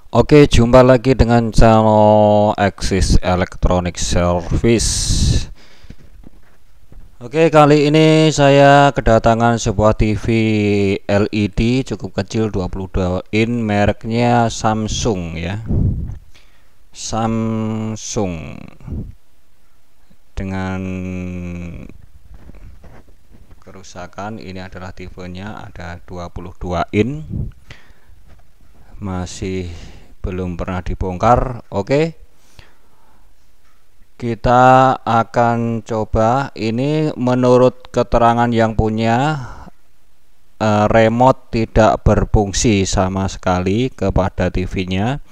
Oke, jumpa lagi dengan channel Axis Electronic Service. Oke, kali ini saya kedatangan sebuah TV LED cukup kecil 22 in, mereknya Samsung ya. Samsung dengan kerusakan ini adalah tipenya ada 22 in. Masih belum pernah dibongkar. Oke, kita akan coba. Ini menurut keterangan yang punya, remote tidak berfungsi sama sekali kepada TV-nya.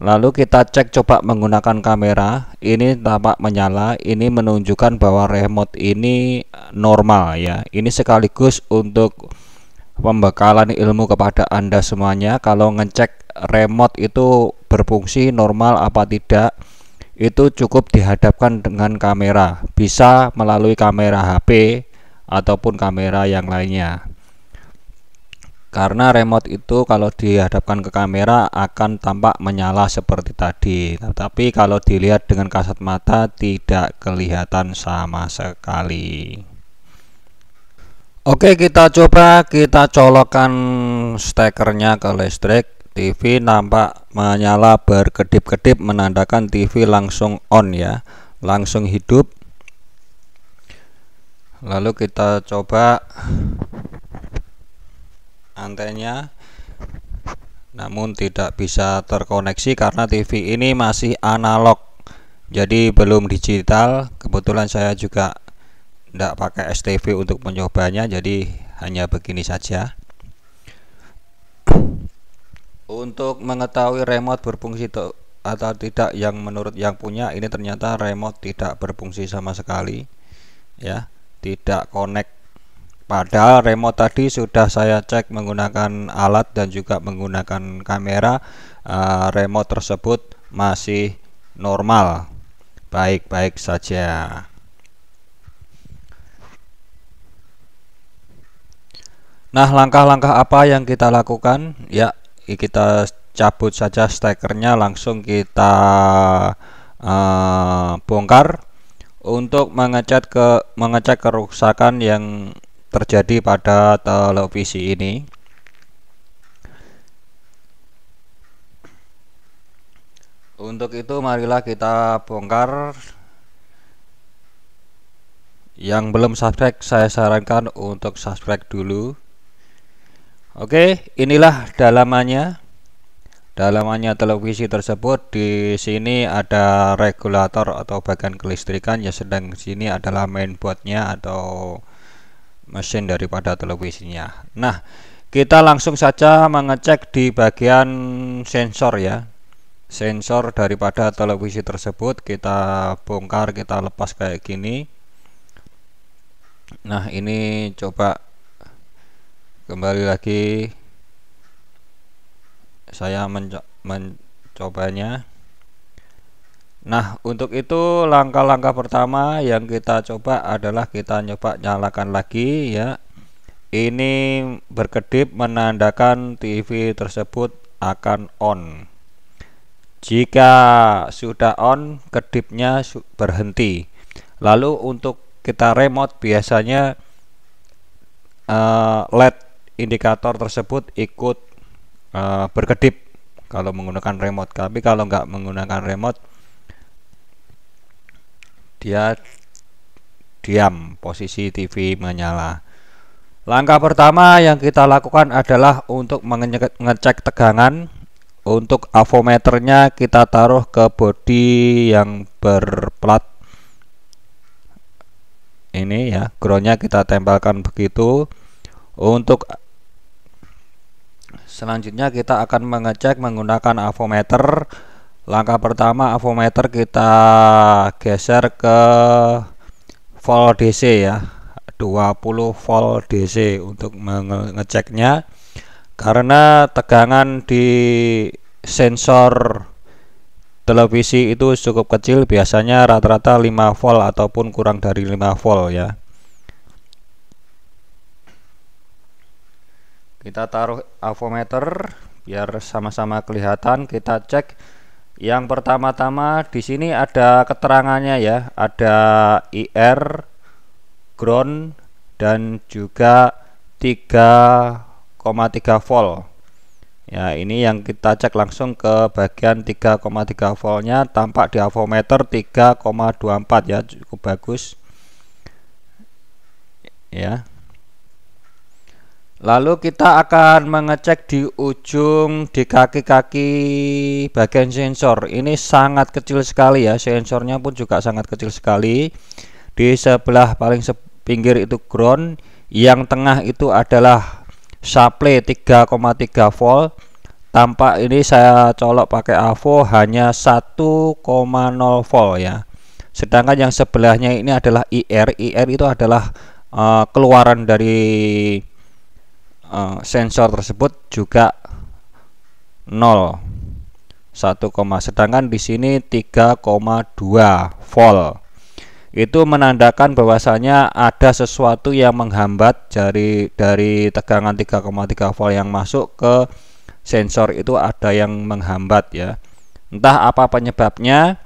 Lalu kita cek coba menggunakan kamera. Ini tampak menyala. Ini menunjukkan bahwa remote ini normal ya. Ini sekaligus untuk pembekalan ilmu kepada Anda semuanya. Kalau ngecek remote itu berfungsi normal apa tidak, itu cukup dihadapkan dengan kamera, bisa melalui kamera HP ataupun kamera yang lainnya. Karena remote itu kalau dihadapkan ke kamera akan tampak menyala seperti tadi, tetapi kalau dilihat dengan kasat mata tidak kelihatan sama sekali. Oke, kita coba, kita colokkan stekernya ke listrik. TV nampak menyala berkedip-kedip, menandakan TV langsung on ya, langsung hidup. Lalu kita coba antenanya, namun tidak bisa terkoneksi karena TV ini masih analog, jadi belum digital. Kebetulan saya juga tidak pakai STV untuk menyobanya, jadi hanya begini saja. Untuk mengetahui remote berfungsi atau tidak, yang menurut yang punya ini ternyata remote tidak berfungsi sama sekali ya, tidak connect. Padahal remote tadi sudah saya cek menggunakan alat dan juga menggunakan kamera, remote tersebut masih normal, baik-baik saja. Nah, langkah-langkah apa yang kita lakukan? Ya, kita cabut saja stekernya, langsung kita bongkar untuk mengecek kerusakan yang terjadi pada televisi ini. Untuk itu marilah kita bongkar. Yang belum subscribe saya sarankan untuk subscribe dulu. Oke, inilah dalamannya. Dalamannya televisi tersebut. Di sini ada regulator atau bagian kelistrikan ya, sedang di sini adalah mainboardnya atau mesin daripada televisinya. Nah, kita langsung saja mengecek di bagian sensor ya. Sensor daripada televisi tersebut kita bongkar, kita lepas kayak gini. Nah, ini coba kembali lagi saya mencobanya. Nah, untuk itu langkah-langkah pertama yang kita coba adalah kita coba nyalakan lagi ya. Ini berkedip menandakan TV tersebut akan on. Jika sudah on, kedipnya berhenti. Lalu untuk kita remote biasanya LED indikator tersebut ikut berkedip kalau menggunakan remote. Tapi kalau nggak menggunakan remote, dia diam, posisi TV menyala. Langkah pertama yang kita lakukan adalah untuk mengecek tegangan. Untuk avometernya kita taruh ke bodi yang berplat ini ya, groundnya kita tempelkan begitu. Untuk selanjutnya kita akan mengecek menggunakan avometer. Langkah pertama, avometer kita geser ke volt DC ya, 20 volt DC untuk mengeceknya. Karena tegangan di sensor televisi itu cukup kecil, biasanya rata-rata 5 volt ataupun kurang dari 5 volt ya. Kita taruh avometer biar sama-sama kelihatan. Kita cek. Yang pertama-tama di sini ada keterangannya ya, ada IR, ground, dan juga 3,3 volt. Ya, ini yang kita cek langsung ke bagian 3,3 voltnya, tampak di avometer 3,24 ya, cukup bagus. Ya. Lalu kita akan mengecek di ujung, di kaki-kaki bagian sensor. Ini sangat kecil sekali ya, sensornya pun juga sangat kecil sekali. Di sebelah paling pinggir itu ground, yang tengah itu adalah supply 3,3 volt. Tampak ini saya colok pakai AVO hanya 1,0 volt ya. Sedangkan yang sebelahnya ini adalah IR. IR itu adalah keluaran dari sensor tersebut juga 0, 1, sedangkan di sini 3,2 volt. Itu menandakan bahwasanya ada sesuatu yang menghambat dari tegangan 3,3 volt yang masuk ke sensor, itu ada yang menghambat ya. Entah apa penyebabnya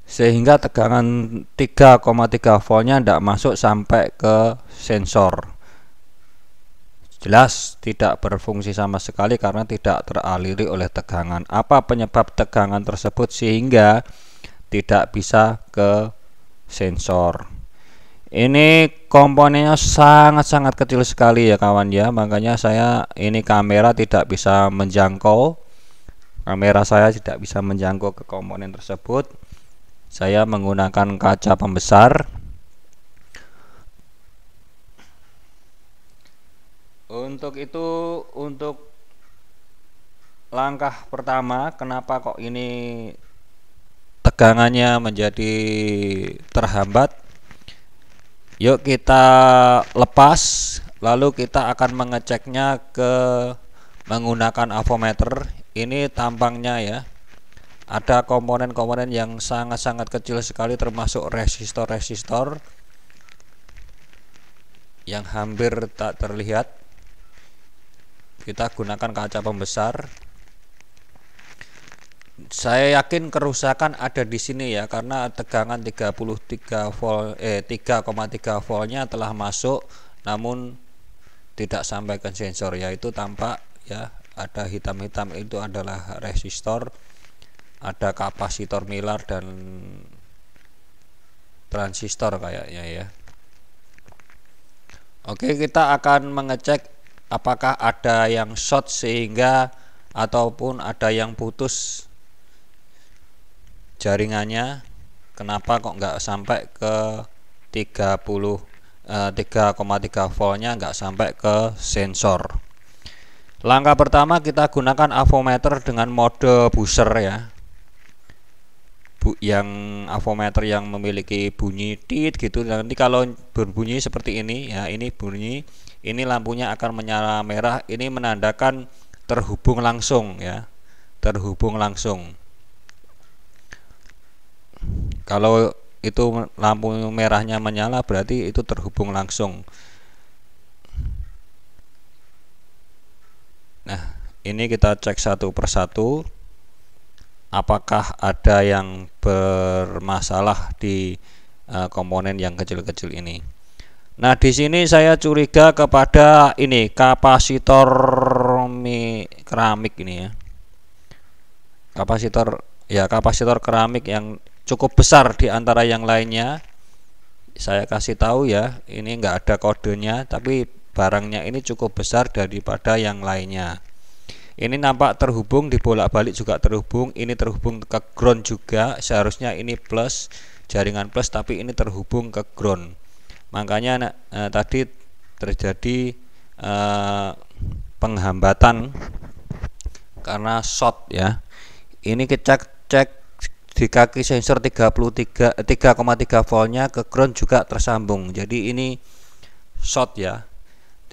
sehingga tegangan 3,3 voltnya tidak masuk sampai ke sensor. Jelas tidak berfungsi sama sekali karena tidak teraliri oleh tegangan. Apa penyebab tegangan tersebut sehingga tidak bisa ke sensor? Ini komponennya sangat-sangat kecil sekali ya kawan ya, makanya saya ini kamera tidak bisa menjangkau. Kamera saya tidak bisa menjangkau ke komponen tersebut. Saya menggunakan kaca pembesar. Untuk itu, untuk langkah pertama, kenapa kok ini tegangannya menjadi terhambat? Yuk kita lepas, lalu kita akan mengeceknya menggunakan avometer. Ini tampangnya ya, ada komponen-komponen yang sangat-sangat kecil sekali, termasuk resistor-resistor yang hampir tak terlihat. Kita gunakan kaca pembesar. Saya yakin kerusakan ada di sini ya, karena tegangan 3,3 voltnya telah masuk namun tidak sampai ke sensor, yaitu tampak ya, ada hitam-hitam itu adalah resistor, ada kapasitor Miller dan transistor kayaknya ya. Oke, kita akan mengecek apakah ada yang short sehingga ataupun ada yang putus jaringannya. Kenapa kok nggak sampai ke 3,3 voltnya, nggak sampai ke sensor? Langkah pertama kita gunakan avometer dengan mode buzzer ya, yang avometer yang memiliki bunyi tit gitu. Nanti kalau berbunyi seperti ini ya, ini bunyi, ini lampunya akan menyala merah, ini menandakan terhubung langsung ya, terhubung langsung. Kalau itu lampu merahnya menyala berarti itu terhubung langsung. Nah, ini kita cek satu persatu apakah ada yang bermasalah di komponen yang kecil-kecil ini. Nah, di sini saya curiga kepada ini kapasitor keramik ini ya. Kapasitor keramik yang cukup besar di antara yang lainnya. Saya kasih tahu ya, ini enggak ada kodenya, tapi barangnya ini cukup besar daripada yang lainnya. Ini nampak terhubung, dibolak-balik juga terhubung, ini terhubung ke ground juga, seharusnya ini plus, jaringan plus, tapi ini terhubung ke ground. Makanya tadi terjadi penghambatan karena short ya. Ini kita cek di kaki sensor 3,3 voltnya ke ground juga tersambung. Jadi ini short ya.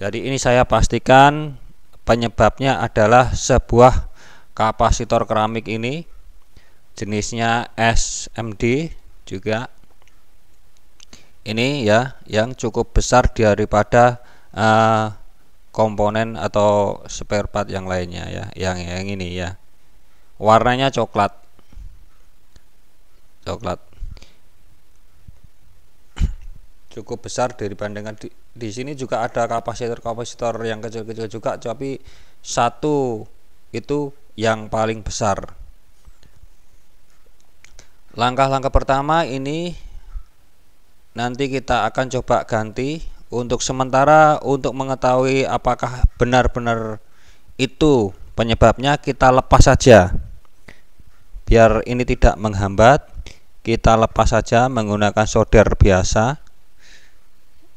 Jadi ini saya pastikan penyebabnya adalah sebuah kapasitor keramik ini, jenisnya SMD juga. Ini ya, yang cukup besar daripada komponen atau spare part yang lainnya ya. Yang ini ya. Warnanya coklat. Cukup besar dibandingkan di sini juga ada kapasitor yang kecil-kecil juga, tapi satu itu yang paling besar. Langkah-langkah pertama ini nanti kita akan coba ganti. Untuk sementara, untuk mengetahui apakah benar-benar itu penyebabnya, kita lepas saja biar ini tidak menghambat. Kita lepas saja menggunakan solder biasa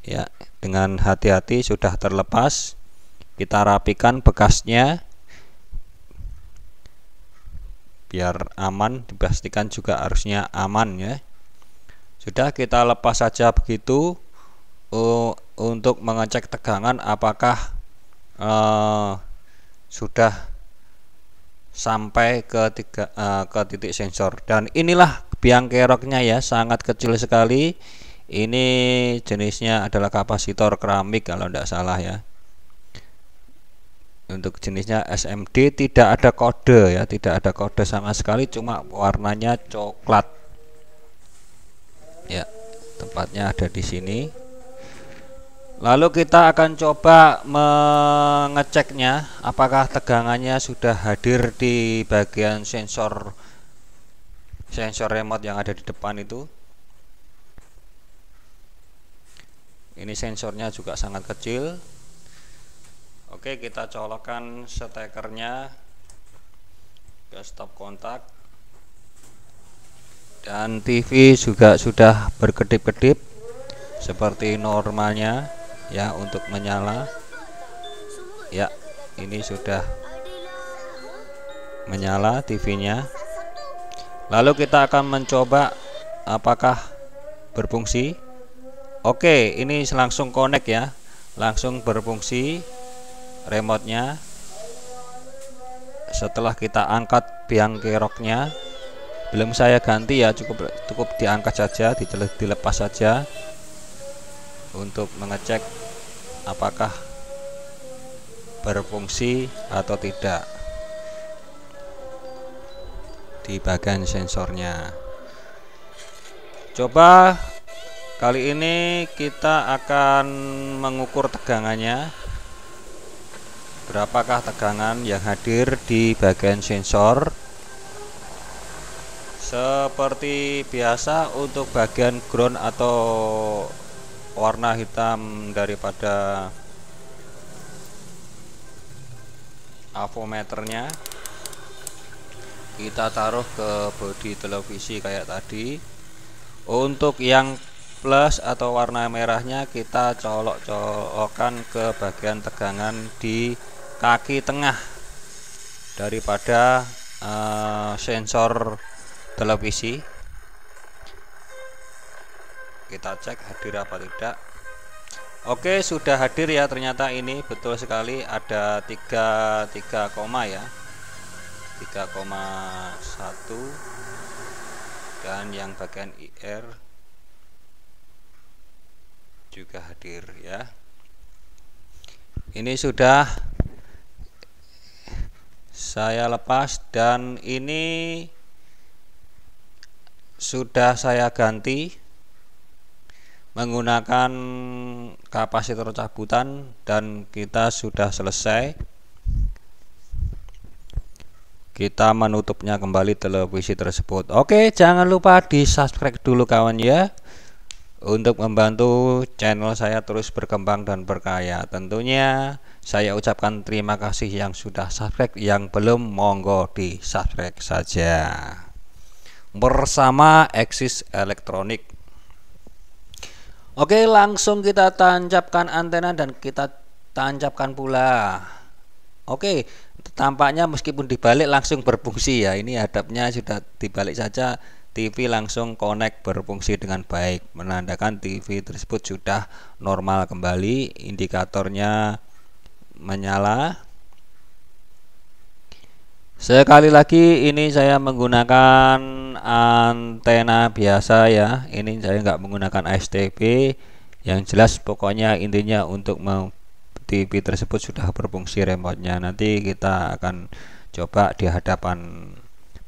ya, dengan hati-hati. Sudah terlepas, kita rapikan bekasnya biar aman, dipastikan juga harusnya aman ya. Sudah, kita lepas saja begitu untuk mengecek tegangan apakah sudah sampai ke titik sensor. Dan inilah biang keroknya ya, sangat kecil sekali. Ini jenisnya adalah kapasitor keramik kalau tidak salah ya. Untuk jenisnya SMD, tidak ada kode ya, tidak ada kode sama sekali, cuma warnanya coklat ya. Tempatnya ada di sini. Lalu kita akan coba mengeceknya apakah tegangannya sudah hadir di bagian sensor remote yang ada di depan itu. Ini sensornya juga sangat kecil. Oke, kita colokkan stekernya ke stop kontak, dan TV juga sudah berkedip-kedip seperti normalnya ya untuk menyala ya. Ini sudah menyala TV-nya. Lalu kita akan mencoba apakah berfungsi. Oke, ini langsung connect ya, langsung berfungsi remote-nya. Setelah kita angkat biang keroknya, belum saya ganti ya, cukup diangkat saja, dilepas saja untuk mengecek apakah berfungsi atau tidak di bagian sensornya. Coba kali ini kita akan mengukur tegangannya, berapakah tegangan yang hadir di bagian sensor. Seperti biasa, untuk bagian ground atau warna hitam daripada avometernya kita taruh ke bodi televisi kayak tadi. Untuk yang plus atau warna merahnya kita colok-colokkan ke bagian tegangan di kaki tengah daripada sensor televisi. Kita cek hadir apa tidak. Oke, sudah hadir ya, ternyata ini betul sekali ada 3 koma ya, 3,1, dan yang bagian IR juga hadir ya. Ini sudah saya lepas dan ini sudah saya ganti menggunakan kapasitor cabutan dan kita sudah selesai. Kita menutupnya kembali televisi tersebut. Oke, jangan lupa di subscribe dulu kawan ya, untuk membantu channel saya terus berkembang dan berkaya. Tentunya saya ucapkan terima kasih yang sudah subscribe, yang belum monggo di subscribe saja. Bersama Axis Elektronik. Oke, langsung kita tancapkan antena dan kita tancapkan pula. Oke, tampaknya meskipun dibalik langsung berfungsi ya. Ini hadapnya sudah dibalik saja, TV langsung connect berfungsi dengan baik, menandakan TV tersebut sudah normal kembali, indikatornya menyala. Sekali lagi, ini saya menggunakan antena biasa ya. Ini saya nggak menggunakan STB. Yang jelas pokoknya intinya untuk TV tersebut sudah berfungsi remote-nya. Nanti kita akan coba di hadapan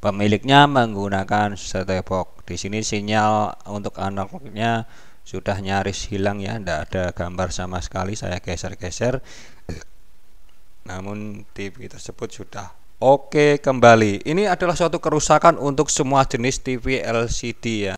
pemiliknya menggunakan set-top box. Di sini sinyal untuk analognya sudah nyaris hilang ya, tidak ada gambar sama sekali. Saya geser-geser, namun TV tersebut sudah oke kembali. Ini adalah suatu kerusakan untuk semua jenis TV LCD ya.